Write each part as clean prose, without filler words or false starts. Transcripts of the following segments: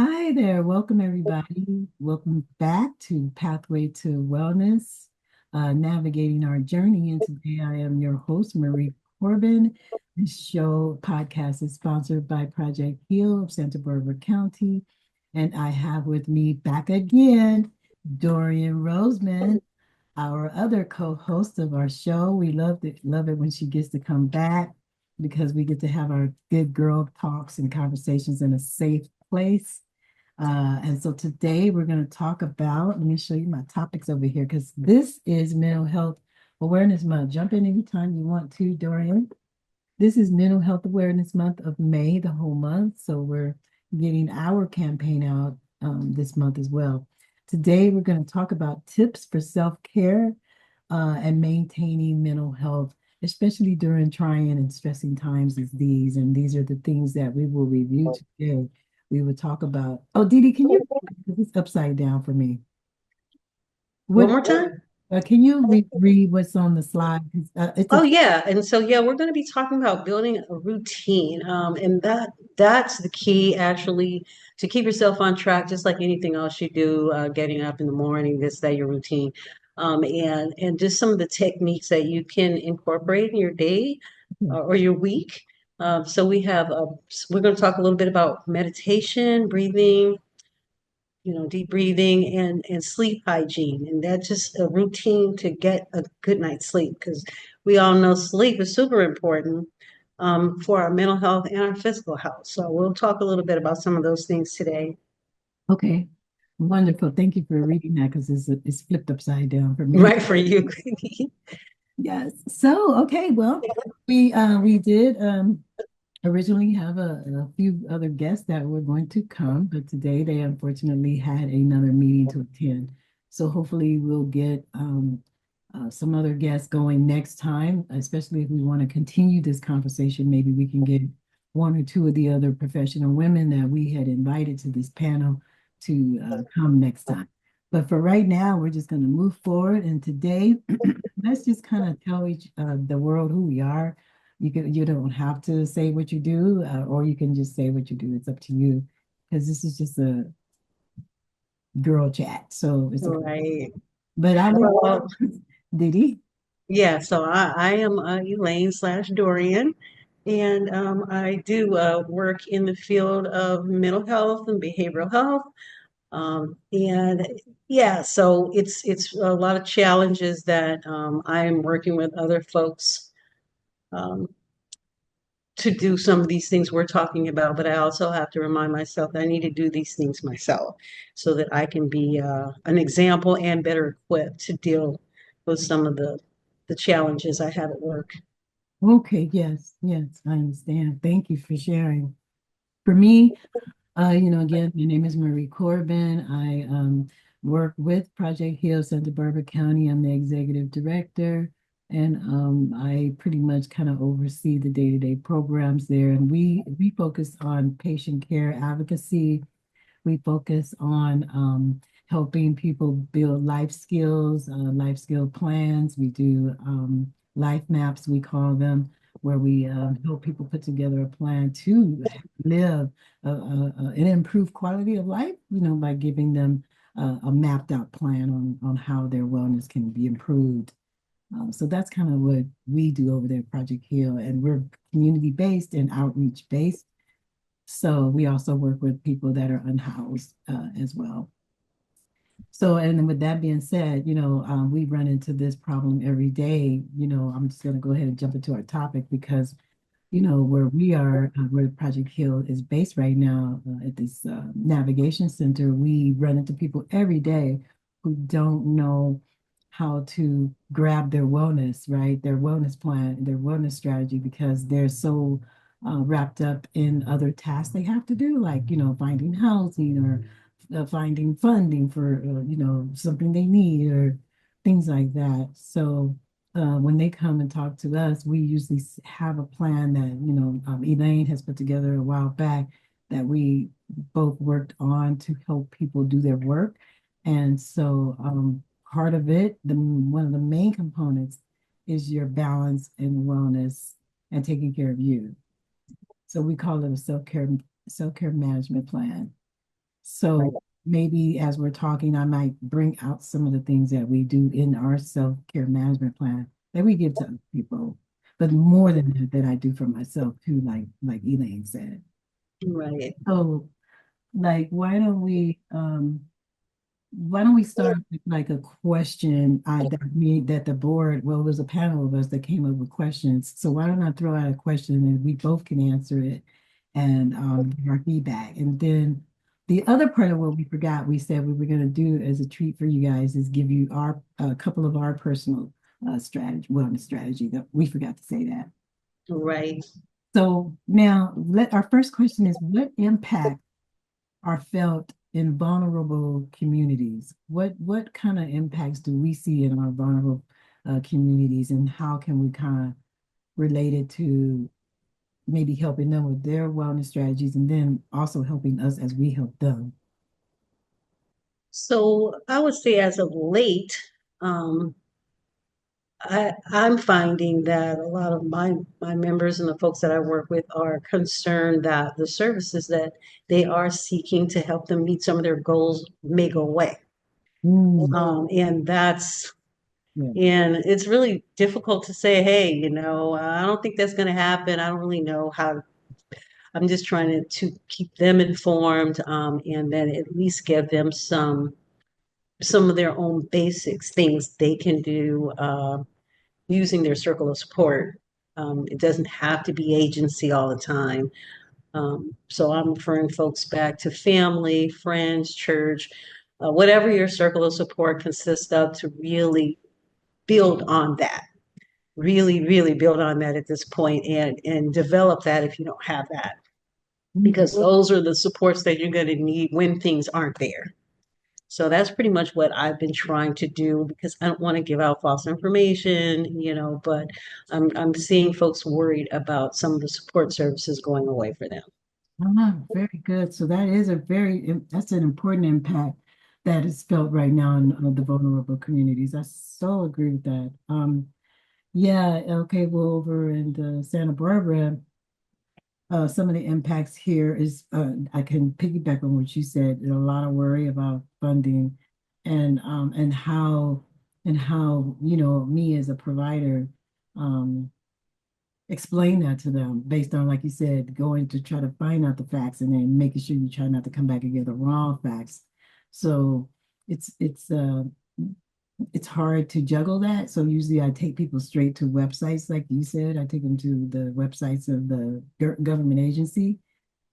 Hi there. Welcome, everybody. Welcome back to Pathway to Wellness, navigating our journey. And today I am your host, Marie Corbin. This show podcast is sponsored by Project Heal of Santa Barbara County. And I have with me back again, Dorian Roseman, our other co-host of our show. We love it when she gets to come back because we get to have our good girl talks and conversations in a safe place. And so today we're going to talk about, let me show you my topics over here because this is Mental Health Awareness Month. Jump in anytime you want to, Dorian. This is Mental Health Awareness Month of May, the whole month. So we're getting our campaign out this month as well. Today we're going to talk about tips for self-care and maintaining mental health, especially during trying and stressing times as these. And these are the things that we will review today. We will talk about, oh, Dee Dee, can you, this is upside down for me. One What, more time? can you read what's on the slide? It's Oh a, yeah, and so yeah, we're going to be talking about building a routine, and that's the key actually to keep yourself on track, just like anything else you do. Getting up in the morning, this that your routine, and just some of the techniques that you can incorporate in your day or your week. So we're going to talk a little bit about meditation, breathing, deep breathing and sleep hygiene. And that's just a routine to get a good night's sleep because we all know sleep is super important for our mental health and our physical health. So we'll talk a little bit about some of those things today. okay. Wonderful. Thank you for reading that because it's flipped upside down for me. Right for you. Yes. So, okay, well, we did originally have a few other guests that were going to come, but today they unfortunately had another meeting to attend. So hopefully we'll get some other guests going next time, especially if we want to continue this conversation. Maybe we can get one or two of the other professional women that we had invited to this panel to come next time. But for right now, we're just going to move forward. And today, let's just kind of tell the world who we are. You don't have to say what you do, or you can just say what you do. It's up to you, because this is just a girl chat. So it's okay. Right. But I will, Well, Didi. yeah, so I am Elaine/Dorian, and I do work in the field of mental health and behavioral health. And yeah, so it's a lot of challenges that I'm working with other folks um, to do some of these things we're talking about, but I also have to remind myself that I need to do these things myself so that I can be an example and better equipped to deal with some of the challenges I have at work. Okay, yes, yes, I understand. Thank you for sharing. For me, again, my name is Marie Corbin. I work with Project Heal Santa Barbara County. I'm the executive director, and I pretty much kind of oversee the day-to-day programs there. And we focus on patient care advocacy. We focus on helping people build life skill plans. We do life maps, we call them, where we help people put together a plan to live an improved quality of life, by giving them a mapped out plan on how their wellness can be improved. So that's kind of what we do over there at Project Heal, and we're community based and outreach based. So we also work with people that are unhoused as well. So, and then with that being said, we run into this problem every day. I'm just going to go ahead and jump into our topic because, where we are, where Project Heal is based right now at this navigation center, we run into people every day who don't know how to grab their wellness, right? Their wellness plan, their wellness strategy, because they're so wrapped up in other tasks they have to do, like, finding housing or finding funding for, something they need or things like that. So when they come and talk to us, we usually have a plan that, Elaine has put together a while back that we both worked on to help people do their work. And so part of it, one of the main components is your balance and wellness and taking care of you. So we call it a self-care management plan. So maybe as we're talking, I might bring out some of the things that we do in our self-care management plan that we give to other people, but more than that, that I do for myself too, like Elaine said. Right. So like why don't we start with like a question that the board, well, it was a panel of us that came up with questions. So why don't I throw out a question and we both can answer it and give our feedback. And then the other part of what we forgot, we said we were going to do as a treat for you guys is give you our a couple of our personal wellness strategy that we forgot to say that. Right. So now our first question is what impact are felt in vulnerable communities? What kind of impacts do we see in our vulnerable communities, and how can we kind of relate it to maybe helping them with their wellness strategies, and then also helping us as we help them? So I would say as of late, um, I'm finding that a lot of my members and the folks that I work with are concerned that the services that they are seeking to help them meet some of their goals may go away. Mm, And that's yeah. and it's really difficult to say, hey, I don't think that's going to happen. I don't really know how. I'm just trying to keep them informed, and then at least give them some of their own basics, things they can do. Using their circle of support. It doesn't have to be agency all the time. So I'm referring folks back to family, friends, church, whatever your circle of support consists of, to really build on that. Really, really build on that at this point, and develop that if you don't have that, Mm. because those are the supports that you're going to need when things aren't there. So that's pretty much what I've been trying to do, because I don't want to give out false information, but I'm seeing folks worried about some of the support services going away for them. Ah, very good. So that is that's an important impact that is felt right now in the vulnerable communities. I so agree with that. Yeah, okay, well, over in Santa Barbara, some of the impacts here is I can piggyback on what you said. There's a lot of worry about funding and how me as a provider um, explain that to them based on, like you said, going to try to find out the facts and then making sure you try not to come back and get the wrong facts. So it's it's uh it's hard to juggle that. So usually I take people straight to websites, like you said. I take them to the websites of the government agency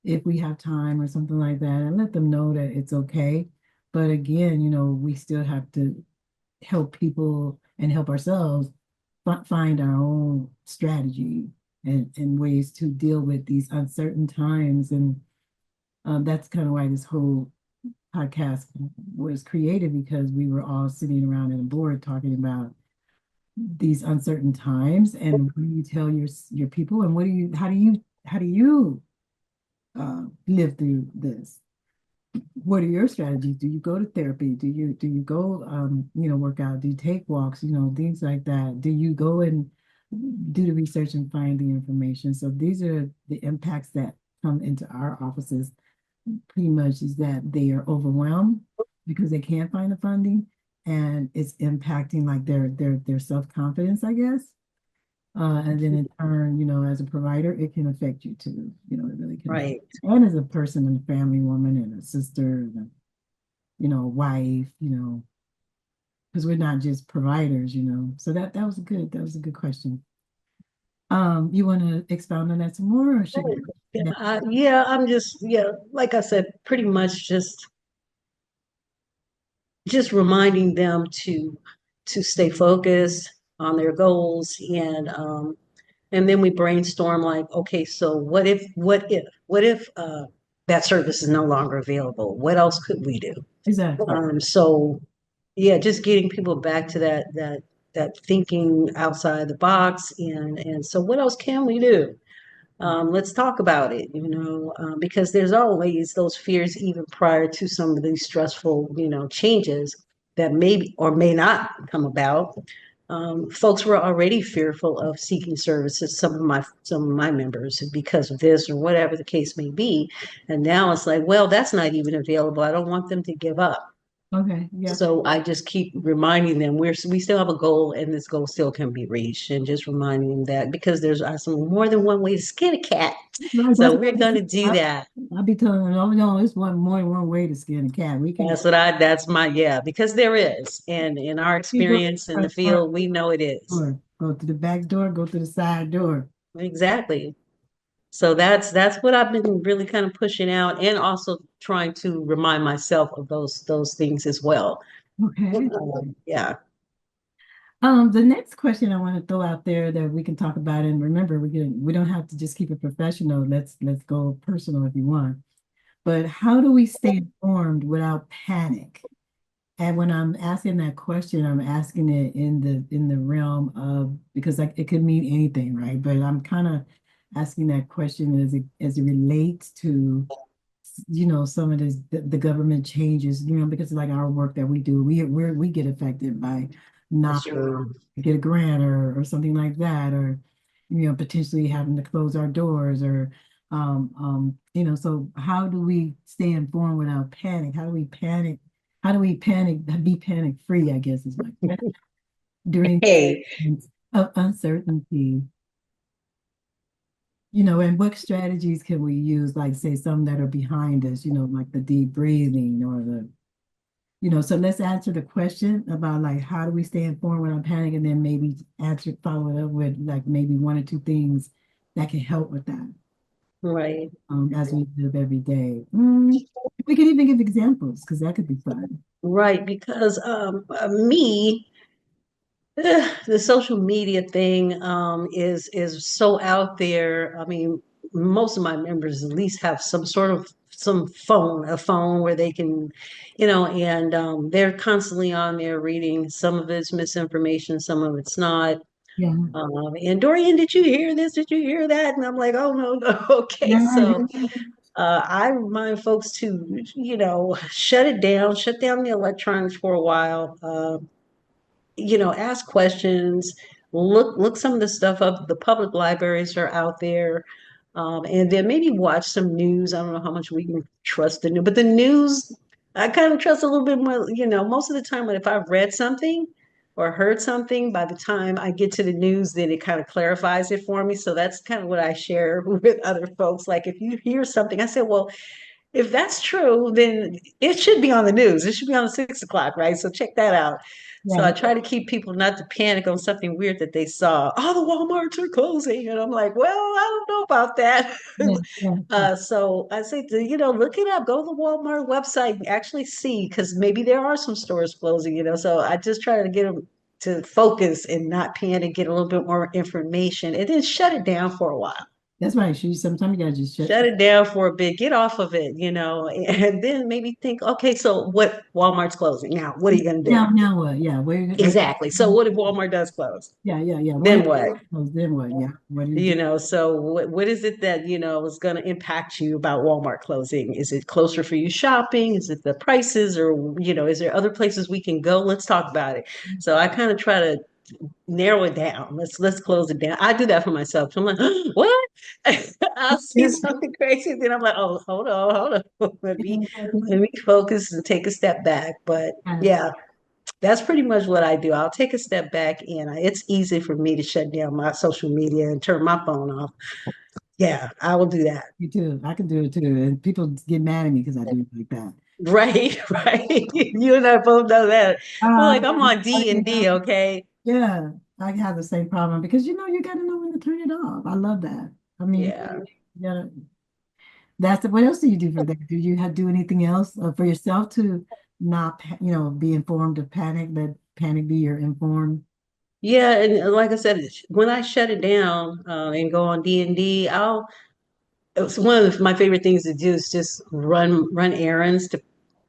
if we have time or something like that, and let them know that it's okay. But again, we still have to help people and help ourselves find our own strategy and ways to deal with these uncertain times. And that's kind of why this whole podcast was created, because we were all sitting around at a board talking about these uncertain times and what do you tell your people, and how do you live through this? What are your strategies? Do you go to therapy? Do you go work out? Do you take walks? Things like that. Do you go and do the research and find the information? So these are the impacts that come into our offices. Pretty much is that they are overwhelmed because they can't find the funding, and it's impacting like their self-confidence, I guess. And then in turn, as a provider, it can affect you too. It really can affect Right. you. And as a person and a family woman and a sister and wife, because we're not just providers. So that was a good question. You want to expound on that some more, or should we? Yeah. Yeah, I'm just, yeah, like I said, pretty much just reminding them to stay focused on their goals, and then we brainstorm like, okay, so what if that service is no longer available? What else could we do? Exactly. So yeah, just getting people back to that thinking outside the box, and so what else can we do? Let's talk about it, because there's always those fears even prior to some of these stressful, changes that may or may not come about. folks were already fearful of seeking services, some of my members, because of this or whatever the case may be. And now it's like, well, that's not even available. I don't want them to give up. Okay, yeah. So I just keep reminding them we still have a goal and this goal still can be reached, and just reminding them that because there's some more than one way to skin a cat. Right, So that's we're what going to do that. I'll be telling them, oh no, it's one more than one way to skin a cat. We can That's my, yeah, because there is. And in our you go experience in the or field, we know it is. go to the back door, go to the side door. Exactly. So that's what I've been really kind of pushing out, and also trying to remind myself of those things as well. Okay. Yeah. The next question I want to throw out there that we can talk about, and remember, we don't have to just keep it professional. Let's go personal if you want. But how do we stay informed without panic? And when I'm asking that question, I'm asking it in the realm of because like it could mean anything, right? But I'm kind of asking that question as it relates to some of this the government changes, because like our work that we do, we get affected by That's not true. get a grant or something like that, or potentially having to close our doors or so how do we stay informed without panic? How do we be panic free, I guess is my question during Hey, times of uncertainty. And what strategies can we use, like say some that are behind us, like the deep breathing or so let's answer the question about like how do we stay informed without panic, and then maybe follow it up with like maybe one or two things that can help with that right, as we live every day. We can even give examples because that could be fun. right. Because me, the social media thing is so out there. I mean, most of my members at least have some sort of a phone where they can, and they're constantly on there reading. Some of it's misinformation, some of it's not. Yeah. And Dorian, did you hear this? Did you hear that? And I'm like, oh no, no. Okay, Yeah, so yeah. I remind folks to, shut it down, shut down the electronics for a while. Ask questions, look some of the stuff up. The public libraries are out there. And then maybe watch some news. I don't know how much we can trust the news, but the news, I kind of trust a little bit more. Most of the time, if I've read something or heard something, by the time I get to the news, then it kind of clarifies it for me. So that's kind of what I share with other folks. Like if you hear something, I say, well, if that's true, then it should be on the news. It should be on the 6 o'clock, right? So check that out. So I Right. try to keep people not to panic on something weird that they saw. Oh, the Walmarts are closing. And I'm like, well, I don't know about that. Yeah, yeah, So I say, look it up, go to the Walmart website and actually see, because maybe there are some stores closing. So I just try to get them to focus and not panic, get a little bit more information, and then shut it down for a while. that's right. Sometimes you gotta just Shut it down for a bit, get off of it, and then maybe think, okay, so what, Walmart's closing now, what are you going to do? now what? Yeah, where Exactly. So what if Walmart does close? yeah. What Then if what? then what? Yeah. What do you do? So what is it that, is going to impact you about Walmart closing? Is it closer for you shopping? Is it the prices, or, is there other places we can go? Let's talk about it. So I kind of try to narrow it down. Let's close it down. I do that for myself. So I'm like, what? I'll see something crazy, then I'm like, oh, hold on. Let me focus and take a step back. But yeah, that's pretty much what I do. I'll take a step back, and it's easy for me to shut down my social media and turn my phone off. Yeah, I will do that. Me too. I can do it too. And people get mad at me because I do it like that. Right, right. You and I both know that. We're Uh, like, I'm on D and yeah, D, okay? yeah, I have the same problem because you gotta know when to turn it off. I love that. I mean, Yeah. yeah, what else do you do for that? Do you do anything else for yourself to not, be informed of panic, let panic be your informed? Yeah, and like I said, when I shut it down and go on D&D, it's one of my favorite things to do is just run errands.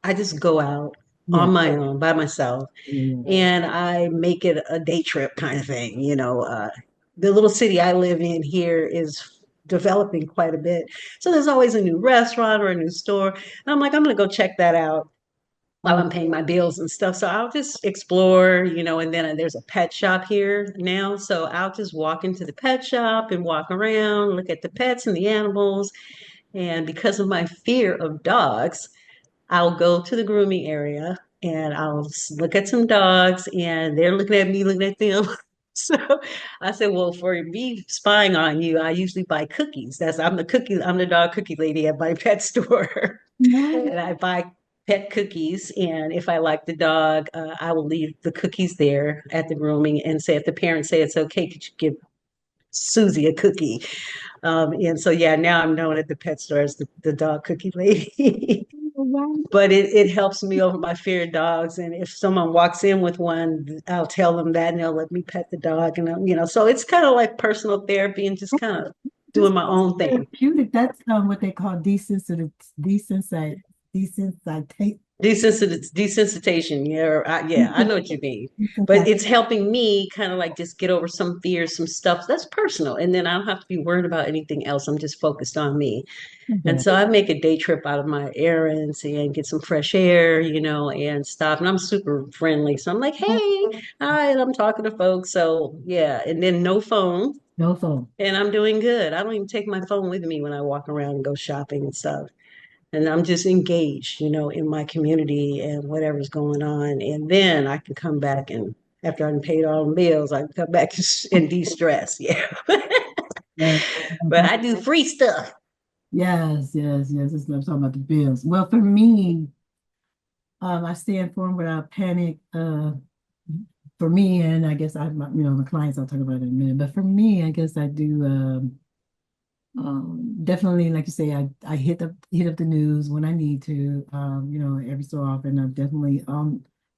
I just go out Yeah, on my own by myself, yeah, and I make it a day trip kind of thing. The little city I live in here is developing quite a bit, so there's always a new restaurant or a new store, and I'm like, I'm gonna go check that out. while Oh, I'm paying my bills and stuff. So I'll just explore, and then there's a pet shop here now. So I'll just walk into the pet shop and walk around, look at the pets and the animals. And because of my fear of dogs, I'll go to the grooming area and look at some dogs and they're looking at me, looking at them. So I said, well, for me spying on you, I usually buy cookies. I'm the dog cookie lady at my pet store. no. And I buy pet cookies. And if I like the dog, I will leave the cookies there at the grooming and say, if the parents say it's okay, could you give Susie a cookie? And so, yeah, now I'm known at the pet store as the dog cookie lady. Wow. But it helps me over my fear of dogs. And if someone walks in with one, I'll tell them that and they'll let me pet the dog. And, so it's kind of like personal therapy and just kind of doing Just my own thing. therapeutic. That's what they call desensitization. Desensitization. Desensitization. Yeah, I know what you mean. But it's helping me kind of like just get over some fears, some stuff that's personal. And then I don't have to be worried about anything else. I'm just focused on me. And Yeah. so I make a day trip out of my errands and get some fresh air, and stuff. And I'm super friendly. So I'm like, hey, hi, and I'm talking to folks. So yeah, and then no phone. No phone. And I'm doing good. I don't even take my phone with me when I walk around and go shopping and stuff. And I'm just engaged, in my community and whatever's going on. And then I can come back and after I've paid all the bills, I can come back and de-stress. Yeah. Yeah. But I do free stuff. Yes, yes, yes. It's I'm talking about the bills. Well, for me, I stay informed without panic. For me, and I guess my clients, I'll talk about it in a minute. But for me, I guess I do. Definitely, like you say, I hit up the news when I need to. Every so often,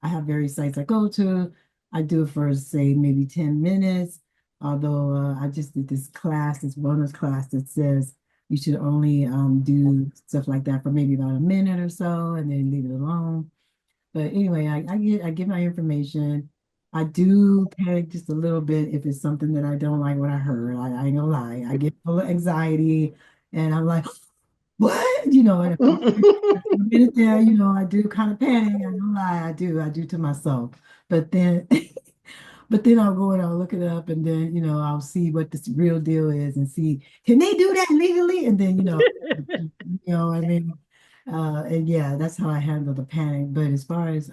I have various sites I go to. I do it for say maybe 10 minutes. Although I just did this bonus class that says you should only do stuff like that for maybe about a minute or so, and then leave it alone. But anyway, I get my information. I do panic just a little bit if it's something that I don't like what I heard. I ain't gonna lie. I get full of anxiety and I'm like, what? And for a minute there, I do kind of panic. I don't lie. I do to myself. But then but then I'll go and I'll look it up and then, I'll see what this real deal is and see, can they do that legally? And then, I mean, and yeah, that's how I handle the panic. But as far as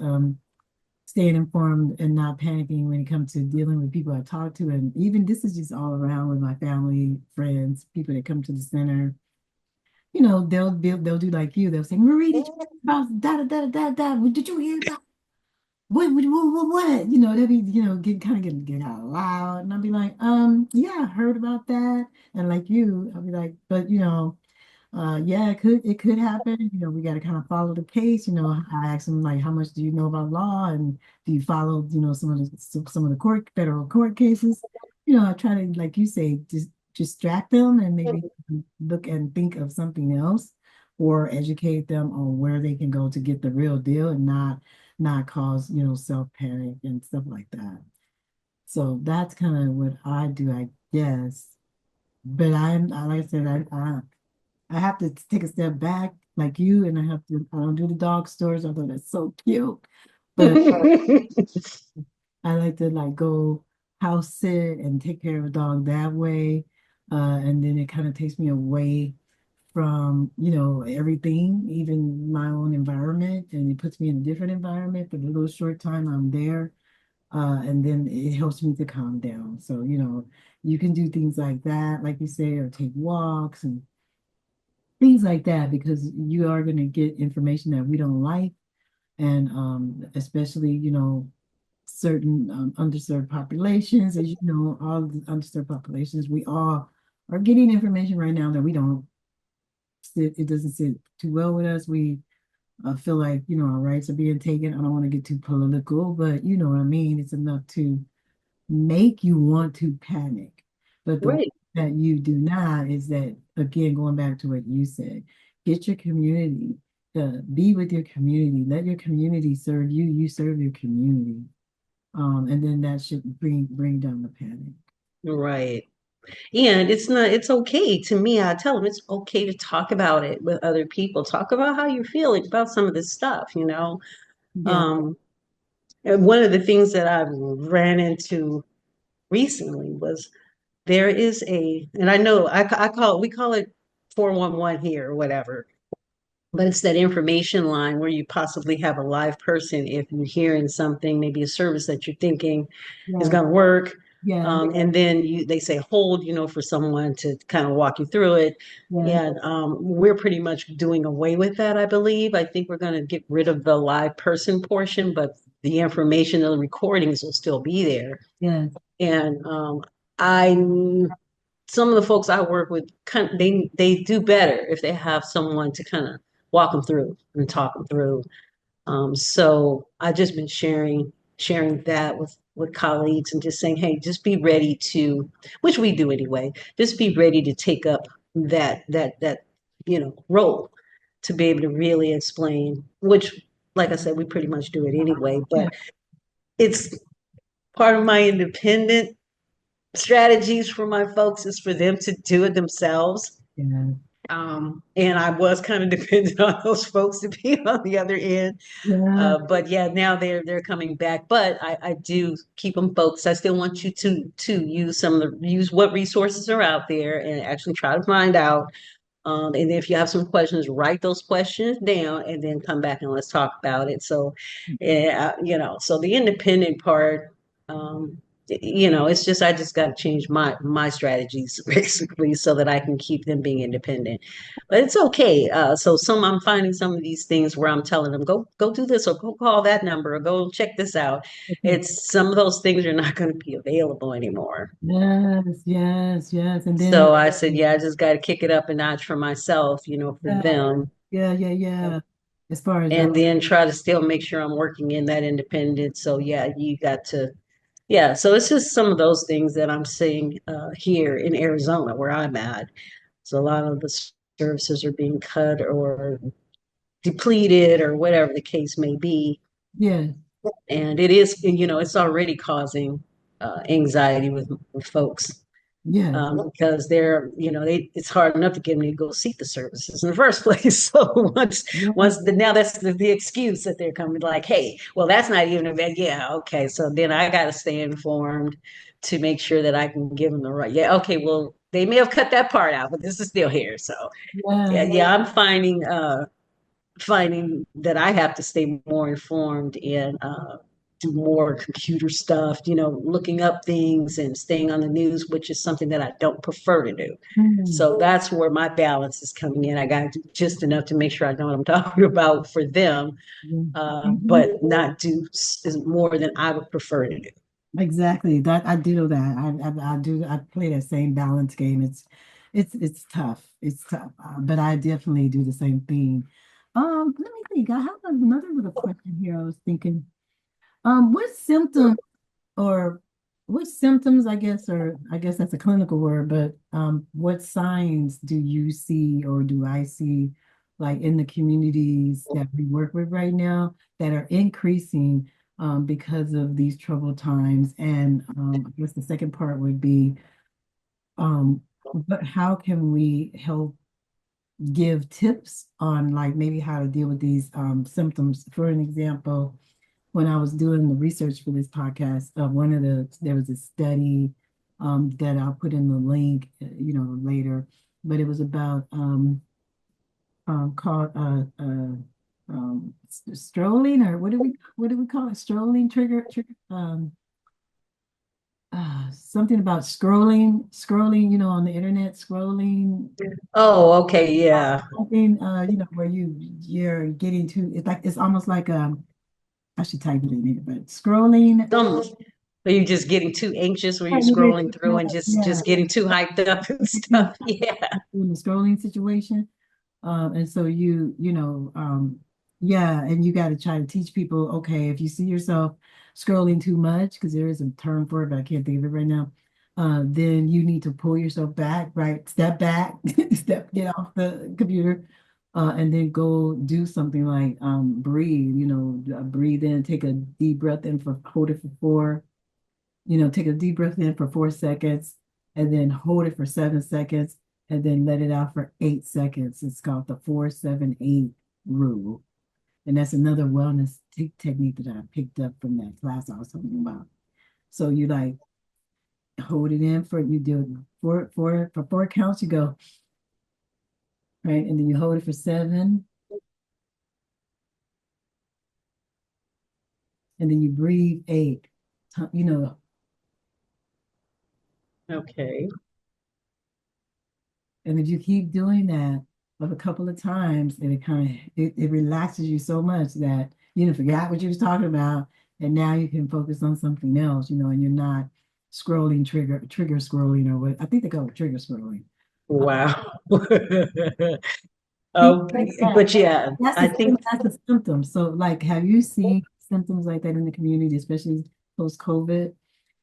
staying informed and not panicking when it comes to dealing with people I talk to, and even this is just all around with my family, friends, people that come to the center, they'll do like you. They'll say, Marie, did you hear about da da da da da? Did you hear about what? They'll be, getting out loud. And I'll be like, yeah, I heard about that. And like you, I'll be like, but yeah, it could happen. We got to kind of follow the case. I ask them like, how much do you know about law, and do you follow, some of the federal court cases. I try to, like you say, just distract them and maybe look and think of something else, or educate them on where they can go to get the real deal and not cause self panic and stuff like that. So that's kind of what I do, I guess. But like I said, I have to take a step back like you, and I don't do the dog stores, although that's so cute. But I like to like go house sit and take care of a dog that way. And then it kind of takes me away from, everything, even my own environment, and it puts me in a different environment for the little short time I'm there. And then it helps me to calm down. So, you can do things like that, like you say, or take walks and things like that, because you are going to get information that we don't like. And especially, certain underserved populations, as you know, all the underserved populations, we all are getting information right now that we don't it doesn't sit too well with us. We feel like, our rights are being taken. I don't want to get too political, but you know what I mean? It's enough to make you want to panic. But the way Right. that you do not is that, again, going back to what you said, get your community, be with your community, let your community serve you, you serve your community. And then that should bring down the panic. Right. And it's okay to me. I tell them it's okay to talk about it with other people. Talk about how you're feeling about some of this stuff. Yeah. Um, and one of the things that I ran into recently was there is and I know we call it 411 here or whatever, but it's that information line where you possibly have a live person if you're hearing something, maybe a service that you're thinking is Yeah. going to work. Yeah. And then they say hold, for someone to kind of walk you through it. Yeah. And we're pretty much doing away with that, I believe. I think we're going to get rid of the live person portion, but the information, the recordings will still be there. Yeah. And I some of the folks I work with, they do better if they have someone to kind of walk them through and talk them through. So I just been sharing that with colleagues and just saying, hey, just be ready to, which we do anyway, just be ready to take up that role to be able to really explain, which, like I said, we pretty much do it anyway, Yeah. but it's part of my independent strategies for my folks is for them to do it themselves. Yeah. And I was kind of dependent on those folks to be on the other end. Yeah. But yeah, now they're coming back. But I do keep them focused. I still want you to use use what resources are out there and actually try to find out. And if you have some questions, write those questions down and then come back and let's talk about it. So, yeah, so the independent part, it's just I just got to change my strategies basically so that I can keep them being independent. But it's okay. So I'm finding some of these things where I'm telling them go do this or go call that number or go check this out. Okay. It's some of those things are not going to be available anymore. Yes, yes, yes. And then, So I said, yeah, I just got to kick it up a notch for myself, for yeah, them, yeah, yeah, yeah. As far as and then try to still make sure I'm working in that independence. So yeah, you got to, yeah. So it's just some of those things that I'm seeing here in Arizona where I'm at. So a lot of the services are being cut or depleted or whatever the case may be. yeah, And it is, it's already causing anxiety with folks. yeah, Because it's hard enough to get them to go seek the services in the first place. So yeah, now that's the excuse that they're coming like, hey, well, that's not even a bad, yeah, okay. So then I got to stay informed to make sure that I can give them the right, yeah, okay, well, they may have cut that part out, but this is still here. So yeah, yeah, I'm finding that I have to stay more informed and do more computer stuff, looking up things and staying on the news, which is something that I don't prefer to do. mm, So that's where my balance is coming in. I got to do just enough to make sure I know what I'm talking about for them, yeah. but not do more than I would prefer to do. Exactly. That I do know that. I do. I play that same balance game. It's tough. It's tough. But I definitely do the same thing. Let me think. I have another little question here. I was thinking, what symptoms or what symptoms, I guess, or I guess that's a clinical word, but what signs do you see or do I see like in the communities that we work with right now that are increasing because of these troubled times? And I guess the second part would be, but how can we help give tips on like maybe how to deal with these symptoms? For an example, when I was doing the research for this podcast, there was a study that I'll put in the link, later, but it was about called strolling, or what do we call it? Strolling trigger something about scrolling, on the internet, scrolling Oh, okay, yeah. something, where you're getting to, it's almost like I should type it in here, but scrolling. Some Are you just getting too anxious where Yeah, you're scrolling through and just yeah, just getting too hyped up and yeah. stuff? Yeah. In the scrolling situation. And so yeah, and you got to try to teach people, okay, if you see yourself scrolling too much, because there is a term for it, but I can't think of it right now, then you need to pull yourself back, right? Step back, get off the computer, and then go do something like breathe, breathe in, take a deep breath in hold it for four, take a deep breath in for 4 seconds and then hold it for 7 seconds and then let it out for 8 seconds. It's called the 4-7-8 rule. And that's another wellness technique that I picked up from that class I was talking about. So you like hold it in for you do for 4 counts, you go, right? And then you hold it for 7, and then you breathe 8. You know, Okay. and if you keep doing that of a couple of times, and it relaxes you so much that you forgot what you was talking about, and now you can focus on something else, and you're not scrolling trigger scrolling or what I think they call it trigger scrolling. Uh, Wow. Things Um, like that. but yeah, I think That's a symptom. So, like, have you seen symptoms like that in the community, especially post-COVID?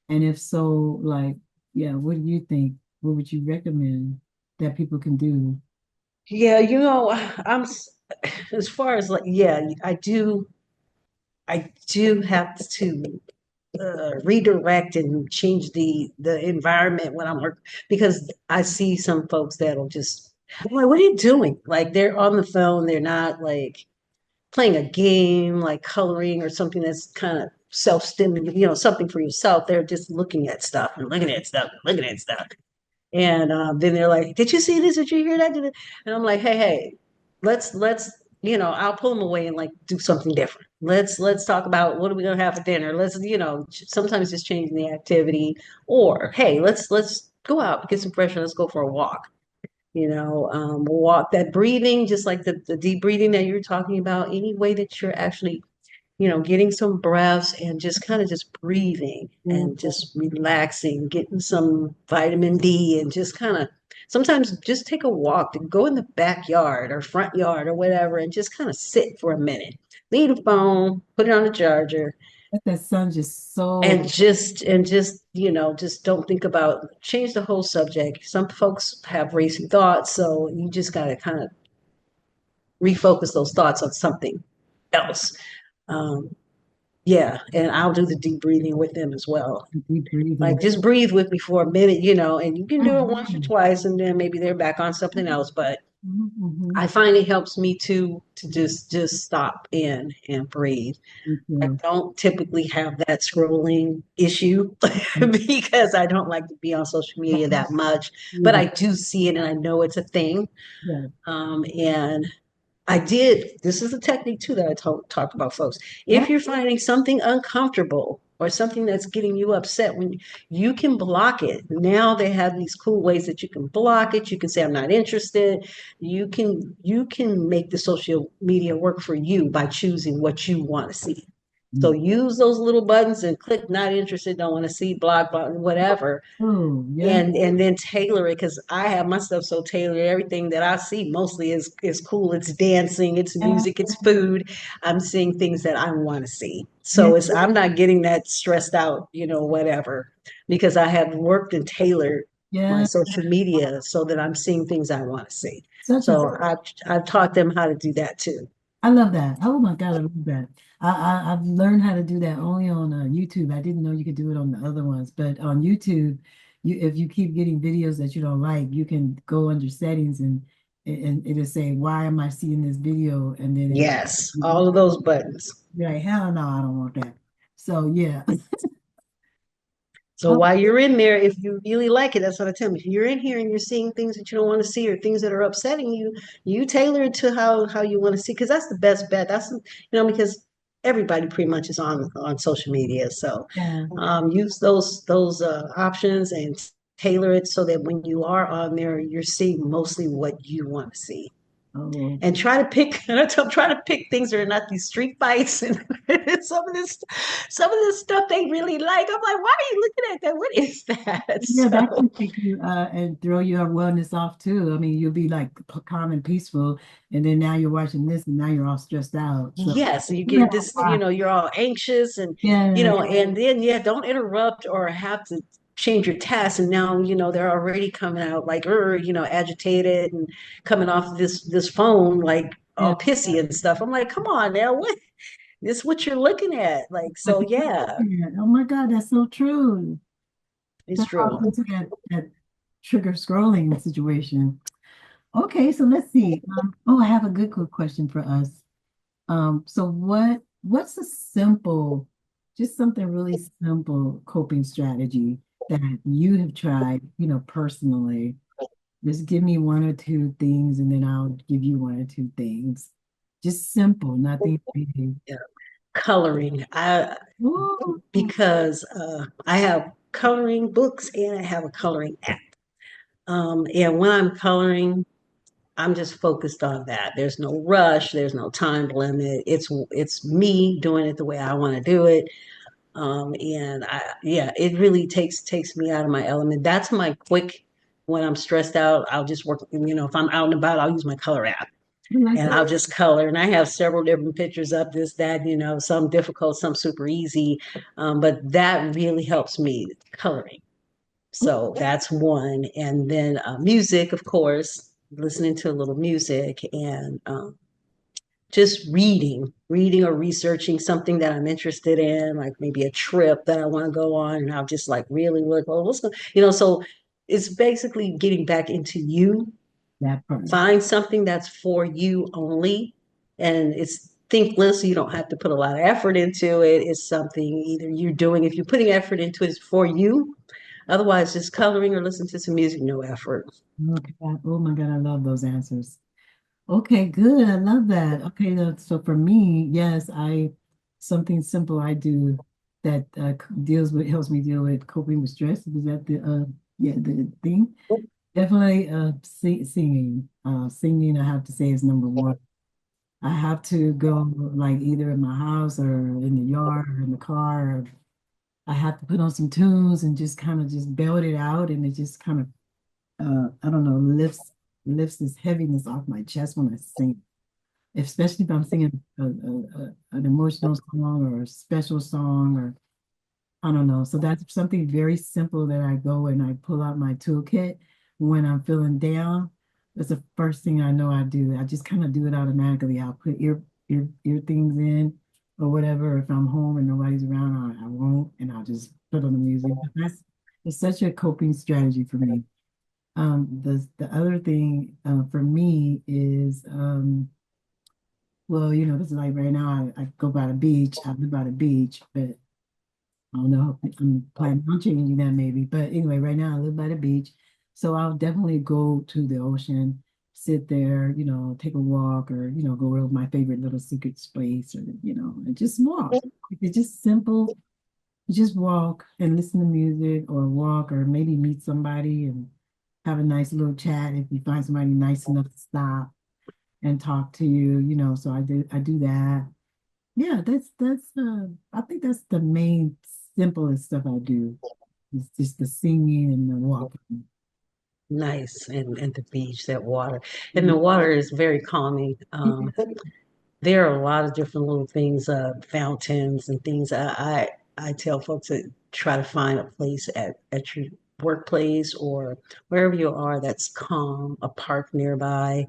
And if so, like, yeah, what do you think? What would you recommend that people can do? yeah, as far as like yeah, I do have to redirect and change the environment when I'm working because I see some folks that'll just I'm like, what are you doing? Like they're on the phone, they're not like playing a game, like coloring or something that's kind of self-stimulating, something for yourself. They're just looking at stuff and looking at stuff and looking at stuff. And then they're like, "Did you see this? Did you hear that?" And I'm like, "Hey, let's I'll pull them away and like do something different. Let's talk about what are we gonna have for dinner. Let's sometimes just changing the activity, or hey, let's go out get some fresh air. Let's go for a walk. Walk that breathing, just like the deep breathing that you're talking about. Any way that you're actually getting some breaths and just kind of just breathing Mm. and just relaxing, getting some vitamin D and just kind of sometimes just take a walk to go in the backyard or front yard or whatever and just kind of sit for a minute. Leave the phone, put it on the charger, That sounds just so. and just don't think about change the whole subject. Some folks have racing thoughts, so you just got to kind of refocus those thoughts on something else. Um, Yeah, and I'll do the deep breathing with them as well. Deep breathing. Like just breathe with me for a minute, and you can do it once or Mhm. twice, and then maybe they're back on something else. But Mhm, I mhm. find it helps me to just stop in and breathe. Me I too. don't typically have that scrolling issue because I don't like to be on social media that much, but Yeah, I do see it and I know it's a thing. yeah. And I did. This is a technique too that I talk about, folks. Yeah. If you're finding something uncomfortable or something that's getting you upset, when you can block it. Now they have these cool ways that you can block it. You can say, "I'm not interested." You can make the social media work for you by choosing what you want to see. So use those little buttons and click "not interested," "don't want to see," "block," whatever, Oh, yeah. and then tailor it because I have my stuff so tailored. Everything that I see mostly is cool. It's dancing, it's Yeah. music, it's food. I'm seeing things that I want to see. Yeah. So I'm not getting that stressed out, whatever, because I have worked and tailored my Yeah. social media so that I'm seeing things I want to see. Such a So I've taught them how to do that too. I love that. Oh my God, I love that. I've learned how to do that only on YouTube. I didn't know you could do it on the other ones, but on YouTube, if you keep getting videos that you don't like, you can go under settings and it'll say, "Why am I seeing this video?" And then Yes, you all of those buttons. be like, "Hell no, I don't want that." So yeah. So while you're in there, if you really like it, that's what I tell them. If you're in here and you're seeing things that you don't want to see or things that are upsetting you, you tailor it to how you want to see because that's the best bet. Because everybody pretty much is on social media. So Yeah. use those options and tailor it so that when you are on there, you're seeing mostly what you want to see Oh, and try to pick and I tell them, try to pick things that are not these street fights and some of this stuff they really like. I'm like, why are you looking at that? What is that? yeah, that So can take you and throw your wellness off too. I mean, you'll be like calm and peaceful, and then now you're watching this, and now you're all stressed out. So yes, you yeah, get this, you're all anxious and yeah, and then don't interrupt or have to change your task and now they're already coming out like agitated and coming off this phone like yeah. all pissy and stuff. I'm like, come on now, what this is what you're looking at, like, Like, so yeah. oh my God, that's so true. It's That true. falls into that trigger scrolling situation. Okay, so let's see. Oh, I have a good question for us. So what's a simple, just something really simple coping strategy that you have tried, personally? Just give me one or two things and then I'll give you one or two things. Just simple, nothing big. Yeah. Coloring. Ooh, Because I have coloring books and I have a coloring app. And when I'm coloring, I'm just focused on that. There's no rush. There's no time limit. It's me doing it the way I want to do it. And yeah, it really takes me out of my element. That's my quick. When I'm stressed out, I'll just work. If I'm out and about, I'll use my color app I like and that. I'll just color. And I have several different pictures of this, that, some difficult, some super easy. But that really helps me coloring. So that's one. And then music, of course, listening to a little music and just reading or researching something that I'm interested in, like maybe a trip that I want to go on. And I'll just like really look, oh, what's going, so it's basically getting back into you, That part. find something that's for you only. And it's thinkless. You don't have to put a lot of effort into it. It's something either you're doing, if you're putting effort into it, it's for you. Otherwise, just coloring or listen to some music, no effort. Okay. Oh my God, I love those answers. Okay, good. I love that. Okay, so for me, yes, something simple I do that deals with helps me deal with coping with stress. Was that the thing? Definitely singing. Singing, I have to say, is number one. I have to go like either in my house or in the yard or in the car. Or I have to put on some tunes and just kind of just belt it out, and it just kind of I don't know, lifts this heaviness off my chest when I sing, especially if I'm singing an emotional song or a special song or I don't know. So that's something very simple that I go and I pull out my toolkit when I'm feeling down. That's the first thing I know I do. I just kind of do it automatically. I'll put ear things in or whatever. If I'm home and nobody's around, I won't, and I'll just put on the music. But that's it's such a coping strategy for me. The other thing for me is well, this is like right now I go by the beach. I live by the beach, but I don't know. I'm planning on changing that maybe. But anyway, right now I live by the beach. So I'll definitely go to the ocean, sit there, take a walk or, go to my favorite little secret space or, and just walk. It's just simple. Just walk and listen to music or walk or maybe meet somebody and have a nice little chat if you find somebody nice enough to stop and talk to you, so I do that. Yeah, that's I think that's the main simplest stuff I do. It's just the singing and the walking. Nice. And the beach, that water. And the Mhm. water is very calming. There are a lot of different little things, fountains and things. I tell folks to try to find a place at your workplace or wherever you are that's calm, a park nearby,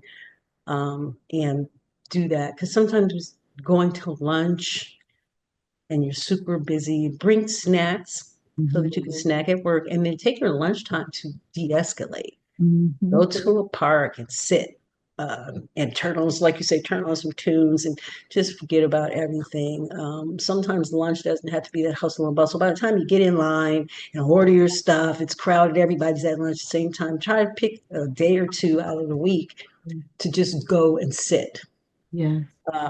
and do that. Because sometimes going to lunch and you're super busy, bring snacks so Mhm. that you can snack at work and then take your lunchtime to de-escalate. Go Mhm. to a park and sit and turn on, like you say, turn on some tunes and just forget about everything. Sometimes lunch doesn't have to be that hustle and bustle. By the time you get in line and order your stuff, it's crowded, everybody's at lunch at the same time. Try to pick a day or two out of the week to just go and sit. Yes.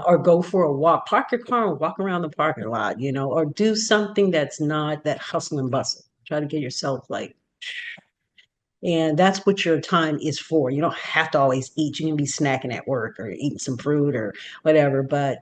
Or go for a walk, park your car and walk around the parking lot, or do something that's not that hustle and bustle. Try to get yourself like, and that's what your time is for. You don't have to always eat. You can be snacking at work or eating some fruit or whatever, but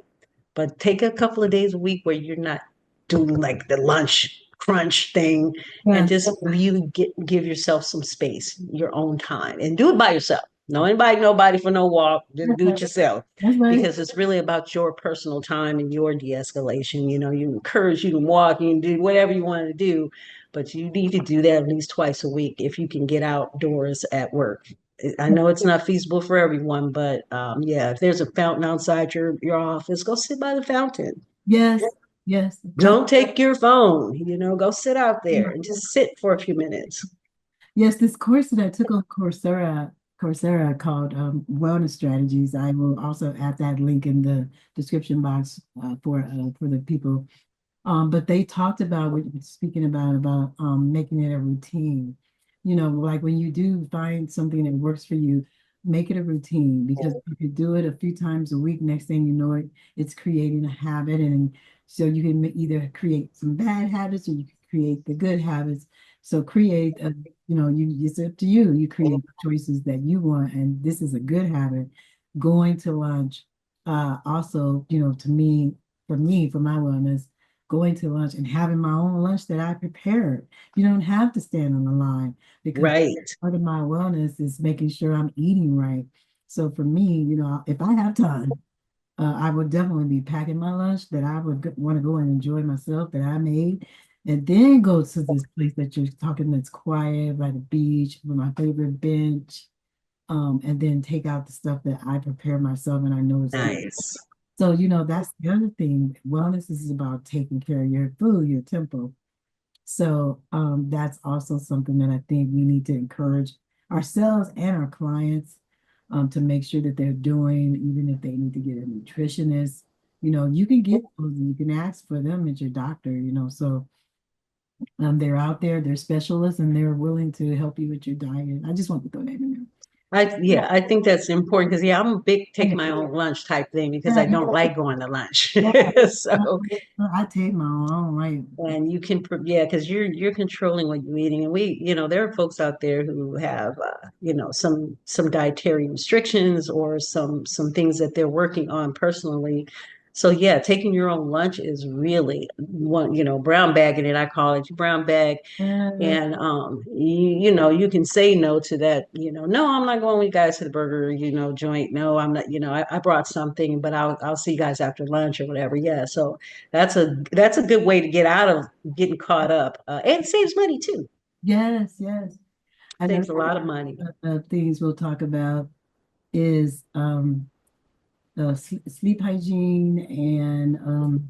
take a couple of days a week where you're not doing like the lunch crunch thing and Yes. just really give yourself some space, your own time, and do it by yourself. No invite nobody for no walk. Just That's do it right. yourself That's right. because it's really about your personal time and your de-escalation. You encourage you to walk, you can do whatever you want to do, but you need to do that at least twice a week if you can get outdoors at work. I know it's not feasible for everyone, but yeah, if there's a fountain outside your office, go sit by the fountain. Yes. Yes. That's Don't take your phone, go sit out there and just sit for a few minutes. yes, this course that I took on Coursera. Coursera called Wellness Strategies. I will also add that link in the description box for the people. But they talked about what you're speaking about making it a routine. You know, like when you do find something that works for you, make it a routine because you could do it a few times a week. Next thing you know it, it's creating a habit, and so you can either create some bad habits or you can create the good habits. So create a, you know, it's up to you. You create choices that you want, and this is a good habit. Going to lunch, also, you know, for me, for my wellness going to lunch and having my own lunch that I prepared. You don't have to stand on the line because Right. part of my wellness is making sure I'm eating right. So for me, you know, if I have time, I would definitely be packing my lunch that I would want to go and enjoy myself that I made, and then go to this place that you're talking that's quiet by the beach with my favorite bench, and then take out the stuff that I prepare myself and I know is good. Nice. So, you know, that's the other thing. Wellness is about taking care of your food, your temple. So, that's also something that I think we need to encourage ourselves and our clients, to make sure that they're doing, even if they need to get a nutritionist. You know, you can get those, and you can ask for them at your doctor, you know. So, they're out there, they're specialists, and they're willing to help you with your diet. I just want to throw that in Yeah, I think that's important because yeah, I'm a big take there. my own lunch type thing because Yeah, I don't like going to lunch. yeah, yeah. So I take my own, right? and you can yeah, because you're controlling what you're eating, and there are folks out there who have some dietary restrictions or some things that they're working on personally. So yeah, taking your own lunch is really one, brown bagging it. I call it brown bag. Yeah, And you can say no to that, no, I'm not going with you guys to the burger, joint. No, I'm not, I brought something, but I'll see you guys after lunch or whatever. Yeah. So that's a good way to get out of getting caught up. And it saves money too. yes, yes. Saves a Another lot of money. things we'll talk about is sleep hygiene and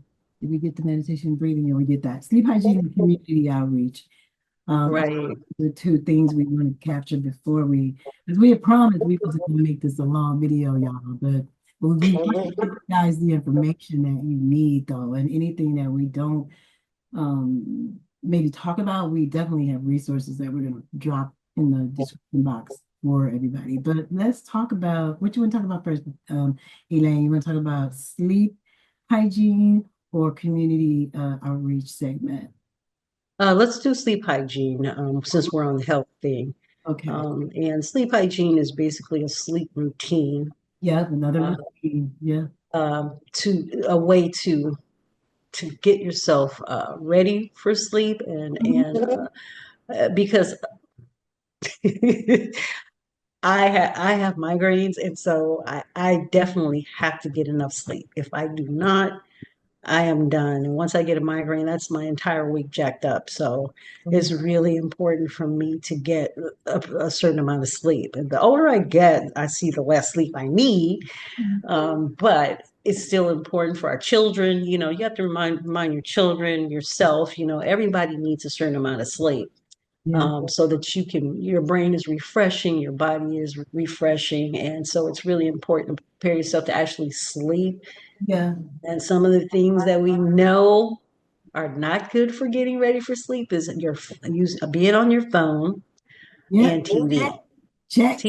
did we get the meditation and breathing? Yeah, we get that. Sleep hygiene and community outreach. Are Right. the two things we want to capture before because we had promised we wasn't going to make this a long video, y'all, but we want to give you guys the information that you need, though, and anything that we don't maybe talk about, we definitely have resources that we're going to drop in the description box for everybody. But let's talk about what you want to talk about first, Elaine. You want to talk about sleep hygiene or community outreach segment? Let's do sleep hygiene, since we're on the health thing. Okay. And sleep hygiene is basically a sleep routine, Yeah, another uh, routine. Yeah. to a way to get yourself ready for sleep and because I have migraines, and so I definitely have to get enough sleep. If I do not, I am done. And once I get a migraine, that's my entire week jacked up. So it's really important for me to get a certain amount of sleep. And the older I get, I see the less sleep I need. But it's still important for our children. You have to remind your children, yourself, everybody needs a certain amount of sleep. Yeah. So that your brain is refreshing, your body is refreshing. And so it's really important to prepare yourself to actually sleep. Yeah. And some of the things that we know are not good for getting ready for sleep is being on your phone Yeah. and TV. Check.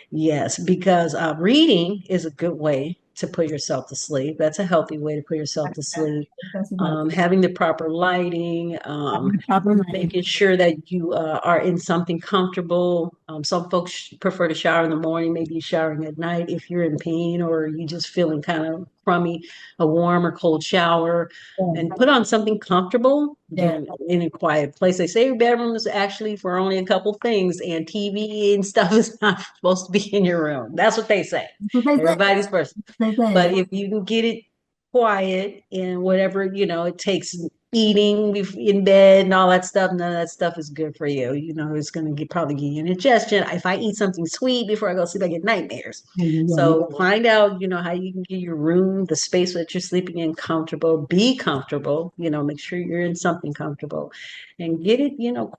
Yes, because reading is a good way to put yourself to sleep. That's a healthy way to put yourself to sleep. That's about Having the proper lighting, the proper line. making sure that you are in something comfortable. Some folks prefer to shower in the morning, maybe showering at night if you're in pain or you just feeling kind of crummy, a warm or cold shower, and put on something comfortable Yeah. in a quiet place. They say your bedroom is actually for only a couple things, and TV and stuff is not supposed to be in your room. That's what they say. That's what they say. Everybody's person. They say. But if you can get it quiet and whatever, it takes eating in bed and all that stuff, none of that stuff is good for you. It's going to probably give you indigestion. If I eat something sweet before I go to sleep, I get nightmares. Yeah, yeah, yeah. So find out, how you can get your room, the space that you're sleeping in comfortable, be comfortable, make sure you're in something comfortable and get it,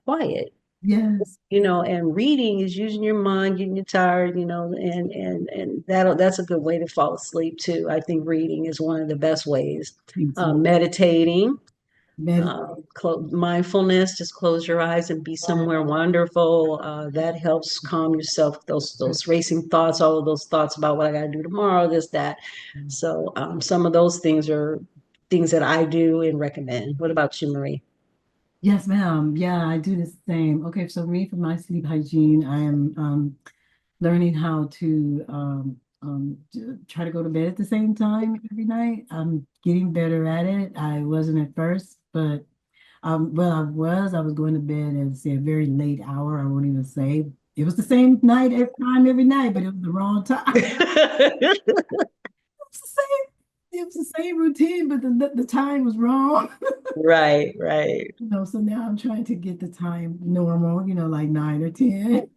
quiet. Yes. And reading is using your mind, getting you tired, and that's a good way to fall asleep too. I think reading is one of the best ways. Me too. Meditating, Med- mindfulness, just close your eyes and be somewhere wonderful. That helps calm yourself. Those racing thoughts, all of those thoughts about what I got to do tomorrow, this, that. So some of those things are things that I do and recommend. What about you, Marie? Yes, ma'am. Yeah, I do the same. Okay, so me for my sleep hygiene, I am learning how to try to go to bed at the same time every night. I'm getting better at it. I wasn't at first, but well, I was going to bed at say a very late hour. I won't even say it was the same night every night, but it was the wrong time. It was the it was the same routine, but the time was wrong. Right, right. So now I'm trying to get the time normal, like 9 or 10.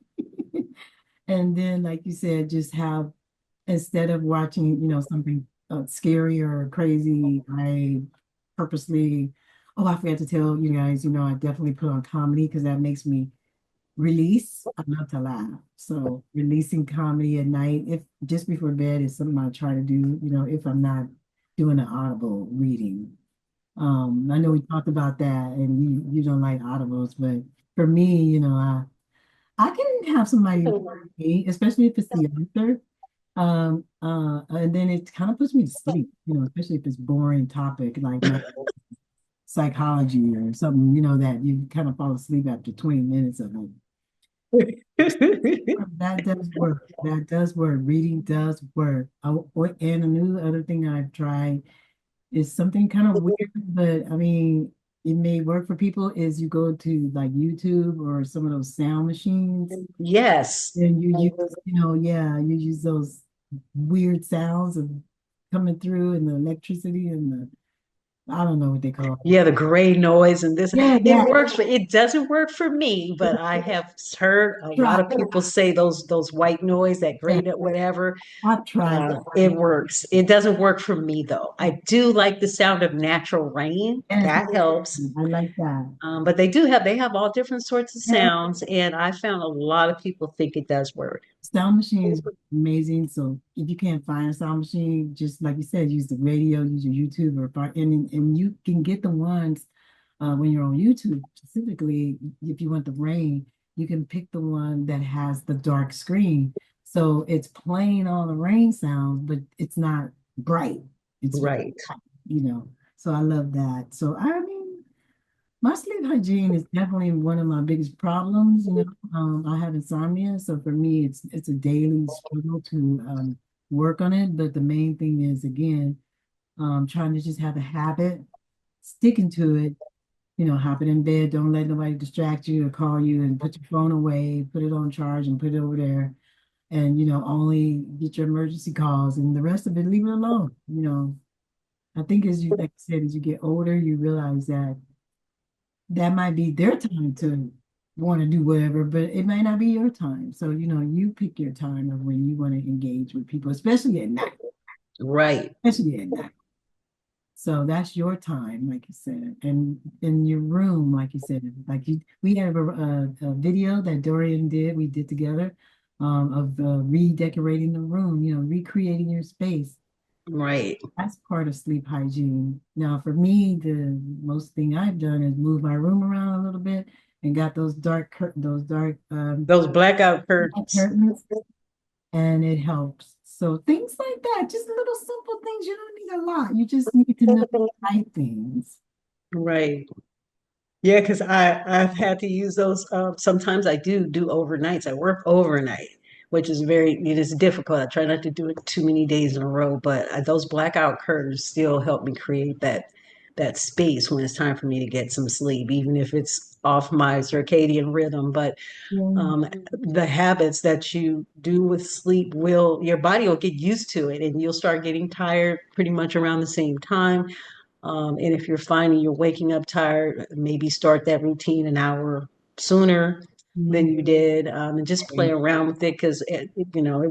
And then, like you said, just have instead of watching, something scary or crazy, I purposely, oh, I forgot to tell you guys, I definitely put on comedy because that makes me release. I love to laugh. So releasing comedy at night, if just before bed is something I try to do, if I'm not doing an audible reading. I know we talked about that and you don't like audibles, but for me, I can have somebody read me, especially if it's the author. And then it kind of puts me to sleep, especially if it's boring topic like psychology or something, that you kind of fall asleep after 20 minutes of it. That does work. That does work. Reading does work. And a new other thing I've tried is something kind of weird, but I mean, it may work for people is you go to like YouTube or some of those sound machines Yes. and yeah, you use those weird sounds of coming through and the electricity and I don't know what they call it. Yeah, the gray noise and this. Yeah, It yeah. works, but it doesn't work for me. But I have heard a lot Try. of people say those white noise, that Yeah, gray, whatever. I've tried. It works. It doesn't work for me though. I do like the sound of natural rain. Yes, That helps. I like that. But they have all different sorts of Yeah. sounds, and I found a lot of people think it does work. Sound machine is amazing. So if you can't find a sound machine, just like you said, use the radio, use your YouTube and you can get the ones when you're on YouTube specifically. If you want the rain, you can pick the one that has the dark screen. So it's playing all the rain sounds, but it's not bright. It's Right. So I love that. So I mean, my sleep hygiene is definitely one of my biggest problems. I have insomnia, so for me, it's a daily struggle to work on it. But the main thing is again, trying to just have a habit, sticking to it. Hopping in bed, don't let nobody distract you or call you, and put your phone away, put it on charge, and put it over there. And only get your emergency calls, and the rest of it, leave it alone. I think as you like I said, as you get older, you realize that might be their time to want to do whatever, but it might not be your time. So, you pick your time of when you want to engage with people, especially at night, Right. especially at night. So that's your time, like you said, and in your room, like you said, we have a video that Dorian did, we did together, of redecorating the room, recreating your space. Right. That's part of sleep hygiene. Now, for me, the most thing I've done is move my room around a little bit and got those dark Those blackout curtains. curtains, and it helps. So things like that, just little simple things. You don't need a lot. You just need to know the right things. Right. Yeah, because I've had to use those. Sometimes I do overnights. I work overnight, which is it is difficult. I try not to do it too many days in a row, but those blackout curtains still help me create that space when it's time for me to get some sleep, even if it's off my circadian rhythm. But Yeah. the habits that you do with sleep your body will get used to it, and you'll start getting tired pretty much around the same time. And if you're finding you're waking up tired, maybe start that routine an hour sooner than you did, and just play around with it because it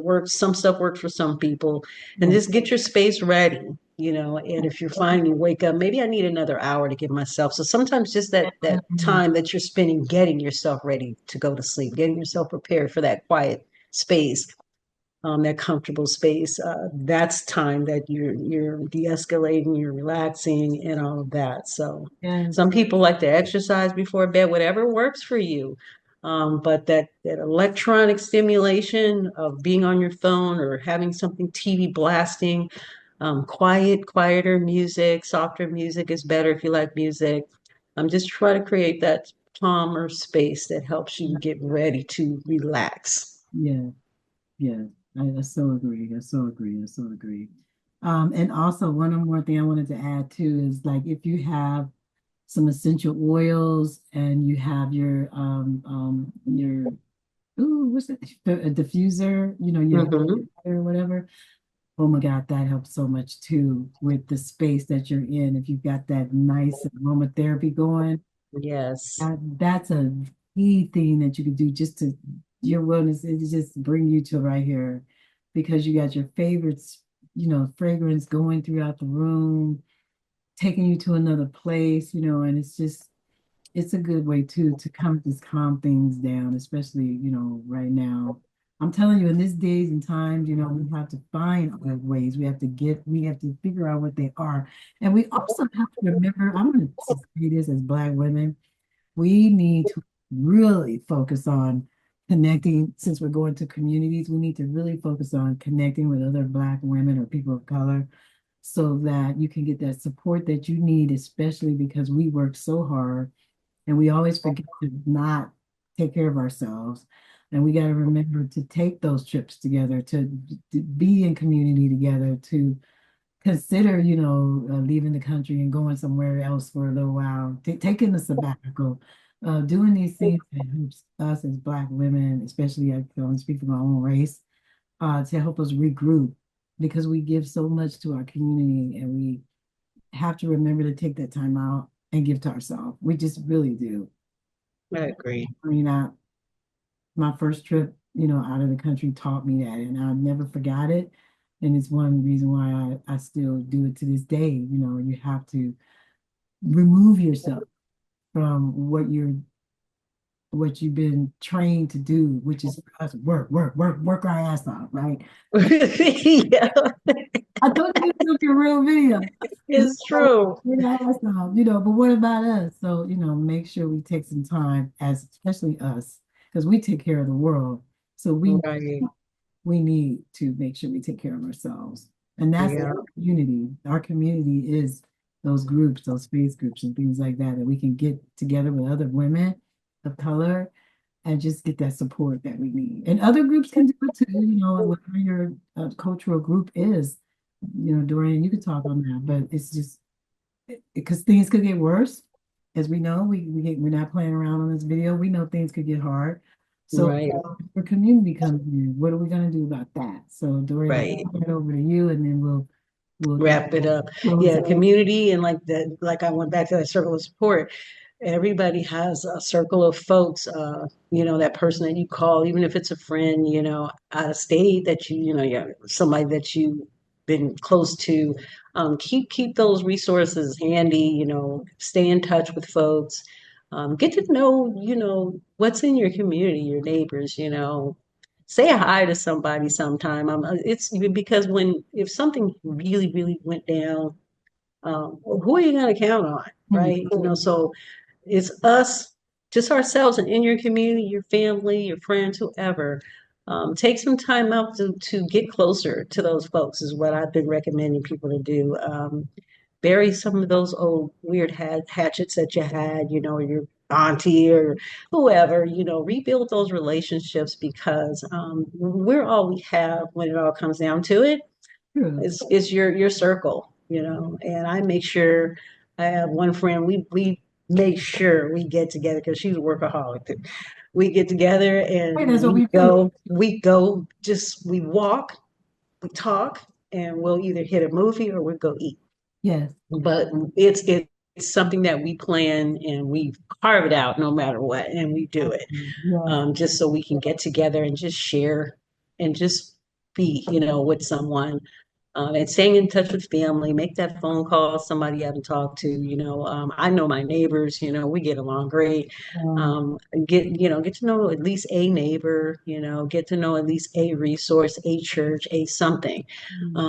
works. Some stuff works for some people, and Yeah. just get your space ready. and if you're finding you wake up, maybe I need another hour to give myself. So sometimes just that Mhm. time that you're spending getting yourself ready to go to sleep, getting yourself prepared for that quiet space, that comfortable space, that's time that you're de-escalating, you're relaxing and all of that. So some Yes, people like to exercise before bed, whatever works for you. But that electronic stimulation of being on your phone or having something TV blasting, quieter music, softer music is better if you like music. Just try to create that calmer space that helps you get ready to relax. yeah, yeah. I so agree. I so agree. I so agree. And also one more thing I wanted to add too is like if you have some essential oils and you have your ooh, what's that? A diffuser, your Hmm. or whatever. Oh my God, that helps so much too with the space that you're in. If you've got that nice aromatherapy going, Yes. that's a key thing that you can do just to your wellness. It just bring you to right here because you got your favorites, fragrance going throughout the room, taking you to another place, and it's a good way too to come just calm things down, especially, right now. I'm telling you, in these days and times, we have to find other ways. We have to figure out what they are. And we also have to remember, I'm going to say this as Black women, we need to really focus on connecting, since we're going to communities, we need to really focus on connecting with other Black women or people of color so that you can get that support that you need, especially because we work so hard and we always forget to not take care of ourselves. And we got to remember to take those trips together, to be in community together, to consider, leaving the country and going somewhere else for a little while, taking a sabbatical, doing these things that helps us as Black women, especially I can speak for my own race, to help us regroup because we give so much to our community and we have to remember to take that time out and give to ourselves. We just really do. I agree. I mean, my first trip, out of the country taught me that, and I never forgot it. And it's one reason why I still do it to this day. You have to remove yourself from what you've been trained to do, which is for us work, work, work, work our ass off, right? Yeah, I told you to look at real video. it's true. Yeah, that's not, but what about us? So, make sure we take some time as especially us, because we take care of the world. So Right. we need to make sure we take care of ourselves. And that's Yeah. our community. Our community is those groups, those space groups and things like that, that we can get together with other women of color and just get that support that we need. And other groups can do it too, whatever your cultural group is, Dorian, you could talk on that, but it's just because things could get worse. As we know, we're not playing around on this video. We know things could get hard. So Right. the community comes in. What are we going to do about that? So Dorian, I'll Right. turn it over to you, and then we'll just Wrap it up. close Yeah, it. community and like that, like I went back to that circle of support. Everybody has a circle of folks, that person that you call, even if it's a friend, out of state that yeah, somebody that you've been close to. Keep those resources handy, stay in touch with folks. Get to know, what's in your community, your neighbors, say hi to somebody sometime. It's because if something really, really went down, who are you going to count on, Mhm. right? So it's us, just ourselves, and in your community, your family, your friends, whoever. Take some time out to get closer to those folks is what I've been recommending people to do. Bury some of those old weird hatchets that you had, your auntie or whoever, rebuild those relationships because we're all we have when it all comes down to it True. is your circle, and I make sure I have one friend, we make sure we get together because she's a workaholic too. We get together Hey, and that's what we we do. go, we go, just we walk, we talk, and we'll either hit a movie or we'll go eat. Yes. But it's something that we plan and we carve it out no matter what, and we do it Yes. just so we can get together and just share and just be, with someone. And staying in touch with family, make that phone call, somebody you haven't talked to, I know my neighbors, we get along great. Um, Get to know at least a neighbor, get to know at least a resource, a church, a something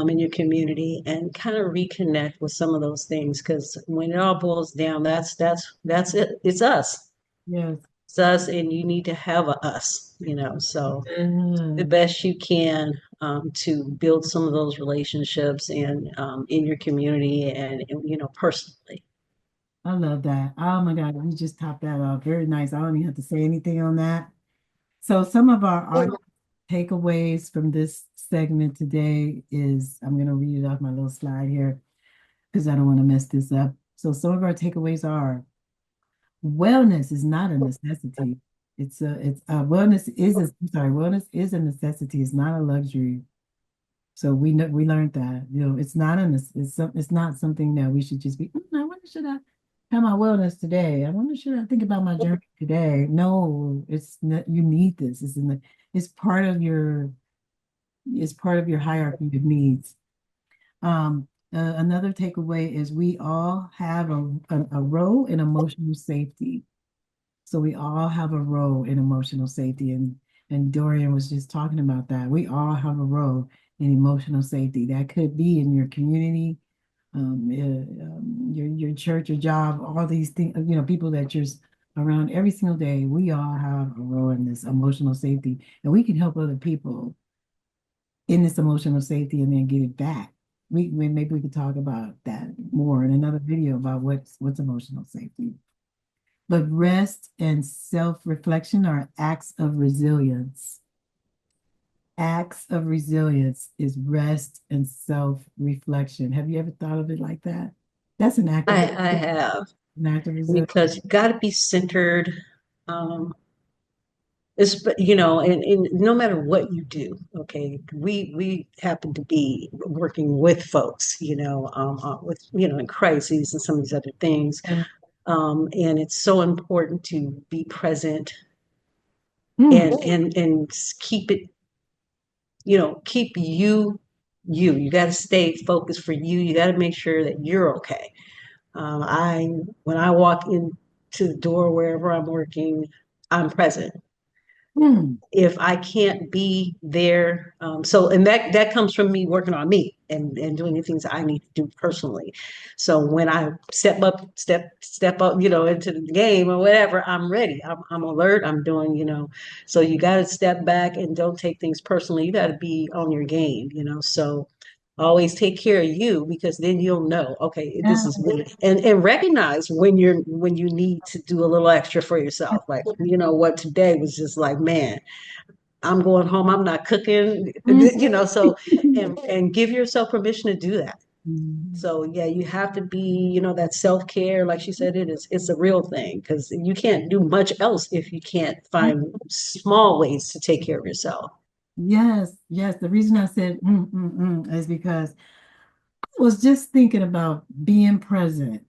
in your community, and kind of reconnect with some of those things. Because when it all boils down, that's it. It's us. yes. It's us, and you need to have a us, so the Yes. best you can to build some of those relationships and in your community and personally. I love that. Oh my God, you just topped that off. Very nice. I don't even have to say anything on that. So some of our takeaways from this segment today is, I'm going to read it off my little slide here because I don't want to mess this up. So some of our takeaways are wellness is not a necessity. Wellness is a necessity. It's not a luxury. So we learned that, it's not it's not something that we should just be, I wonder should I have my wellness today? I wonder should I think about my journey today? No, it's not, you need this. It's part of your hierarchy of needs. Another takeaway is we all have a role in emotional safety. So we all have a role in emotional safety, and Dorian was just talking about that. We all have a role in emotional safety. That could be in your community, your church, your job, all these things. People that you're around every single day. We all have a role in this emotional safety, and we can help other people in this emotional safety and then get it back. Maybe we could talk about that more in another video about what's emotional safety. But rest and self-reflection are acts of resilience. Acts of resilience is rest and self-reflection. Have you ever thought of it like that? That's I have, an act of resilience. because you got to be centered. Um, and no matter what you do, okay, we happen to be working with folks, with in crises and some of these other things, and it's so important to be present Mm, and keep it, keep you got to stay focused for you. You got to make sure that you're okay. I When I walk into the door wherever I'm working, I'm present. mm, If I can't be there, and that comes from me working on me and doing the things I need to do personally. So when I step up, into the game or whatever, I'm ready. I'm alert. I'm doing, So you got to step back and don't take things personally. You got to be on your game, So always take care of you, because then you'll know, okay, yeah, this is me, and recognize when you need to do a little extra for yourself. Like, what today was just like, man, I'm going home, I'm not cooking, mm, so, and give yourself permission to do that. mm, So yeah, you have to be, that self-care, like she said, it's a real thing, because you can't do much else if you can't find small ways to take care of yourself. yes, yes. The reason I said is because I was just thinking about being present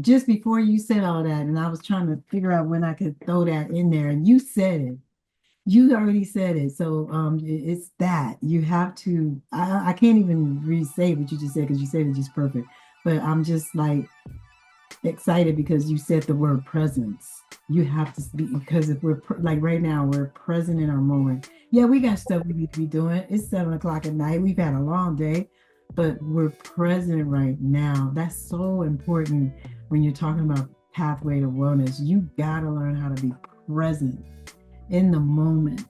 just before you said all that, and I was trying to figure out when I could throw that in there, and you said it. You already said it. So it's that you have to. I can't even re-say what you just said because you said it just perfect. But I'm just like excited because you said the word presence. You have to be, because if like right now, we're present in our moment. Yeah, we got stuff we need to be doing. It's 7 o'clock at night. We've had a long day, but we're present right now. That's so important when you're talking about pathway to wellness. You got to learn how to be present in the moment,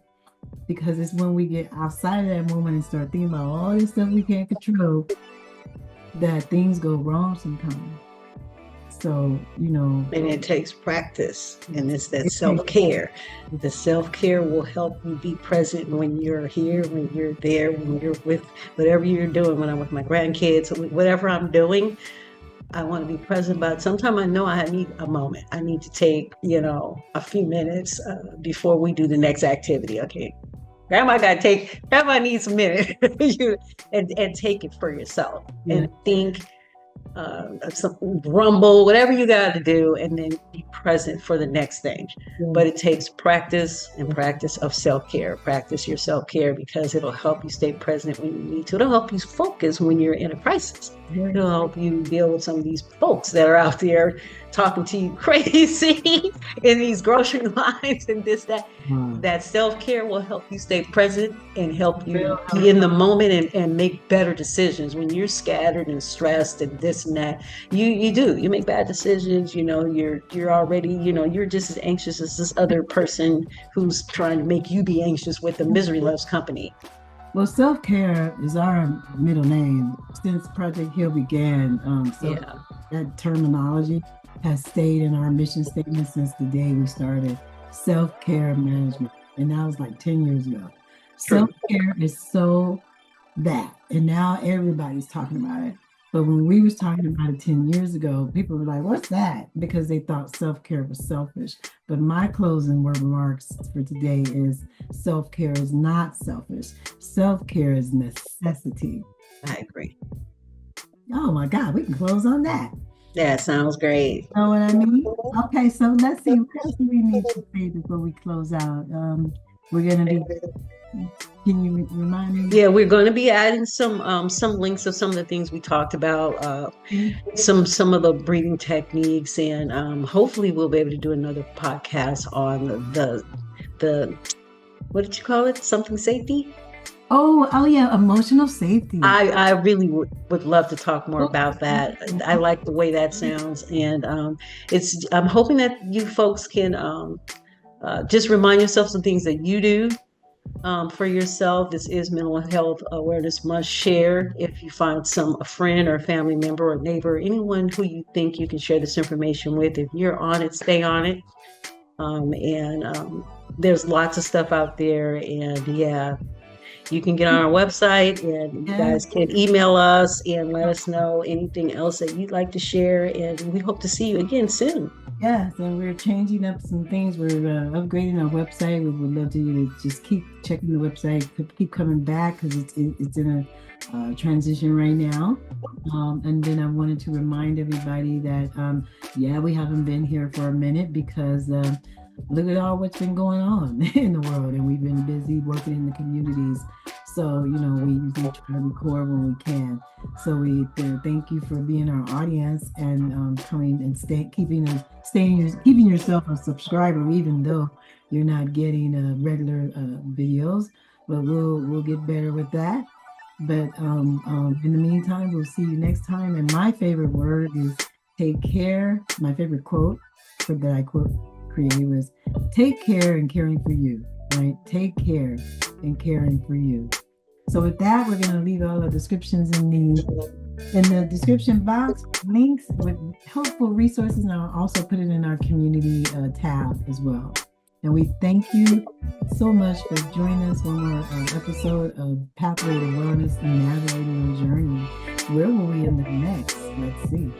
because it's when we get outside of that moment and start thinking about all this stuff we can't control that things go wrong sometimes. So, And it takes practice, and it's that it takes, self-care. The self-care will help you be present when you're here, when you're there, when you're with whatever you're doing. When I'm with my grandkids, whatever I'm doing, I want to be present. But sometimes I know I need a moment. I need to take, a few minutes before we do the next activity. Okay, Grandma needs a minute, and take it for yourself, yeah, and think some rumble, whatever you got to do, and then be present for the next thing. But it takes practice and practice of self-care. Practice your self-care because it'll help you stay present when you need to. It'll help you focus when you're in a crisis. It'll help you deal with some of these folks that are out there talking to you crazy in these grocery lines and this, that. That self-care will help you stay present and help you be in the moment and make better decisions. When you're scattered and stressed and this and that, you make bad decisions. You're already, you're just as anxious as this other person who's trying to make you be anxious with the misery loves company. Well, self-care is our middle name since Project Heal began. That terminology has stayed in our mission statement since the day we started. Self-care management, and that was like 10 years ago. Self-care is so that, and now everybody's talking about it. But when we was talking about it 10 years ago, people were like, what's that? Because they thought self-care was selfish. But my closing word remarks for today is self-care is not selfish. Self-care is necessity. I agree. Oh my God, we can close on that. Yeah, sounds great. You know what I mean? Okay, so let's see. What else do we need to say before we close out? We're going to be, can you remind me? Yeah, we're going to be adding some links of some of the things we talked about, some of the breathing techniques, and hopefully we'll be able to do another podcast on the what did you call it? Something safety? Oh yeah, emotional safety. I really would love to talk more about that. I like the way that sounds, and I'm hoping that you folks can just remind yourself some things that you do for yourself. This is Mental Health Awareness Month. Share if you find a friend or a family member or neighbor, anyone who you think you can share this information with. If you're on it, stay on it. There's lots of stuff out there, and yeah. You can get on our website, and you guys can email us and let us know anything else that you'd like to share. And we hope to see you again soon. Yes, and we're changing up some things. We're upgrading our website. We would love to just keep checking the website, keep coming back because it's in a transition right now. And then I wanted to remind everybody that, we haven't been here for a minute because look at all what's been going on in the world, and we've been busy working in the communities. So, we usually try to record when we can. So we thank you for being our audience and coming and keeping yourself a subscriber, even though you're not getting regular videos. But we'll get better with that. But in the meantime, we'll see you next time. And my favorite word is take care. My favorite quote that I created was take care and caring for you, right? Take care and caring for you. So with that, we're going to leave all the descriptions in the description box, links with helpful resources, and I'll also put it in our community tab as well. And we thank you so much for joining us on our episode of Pathway to Wellness and Navigating Your Journey. Where will we end up next? Let's see.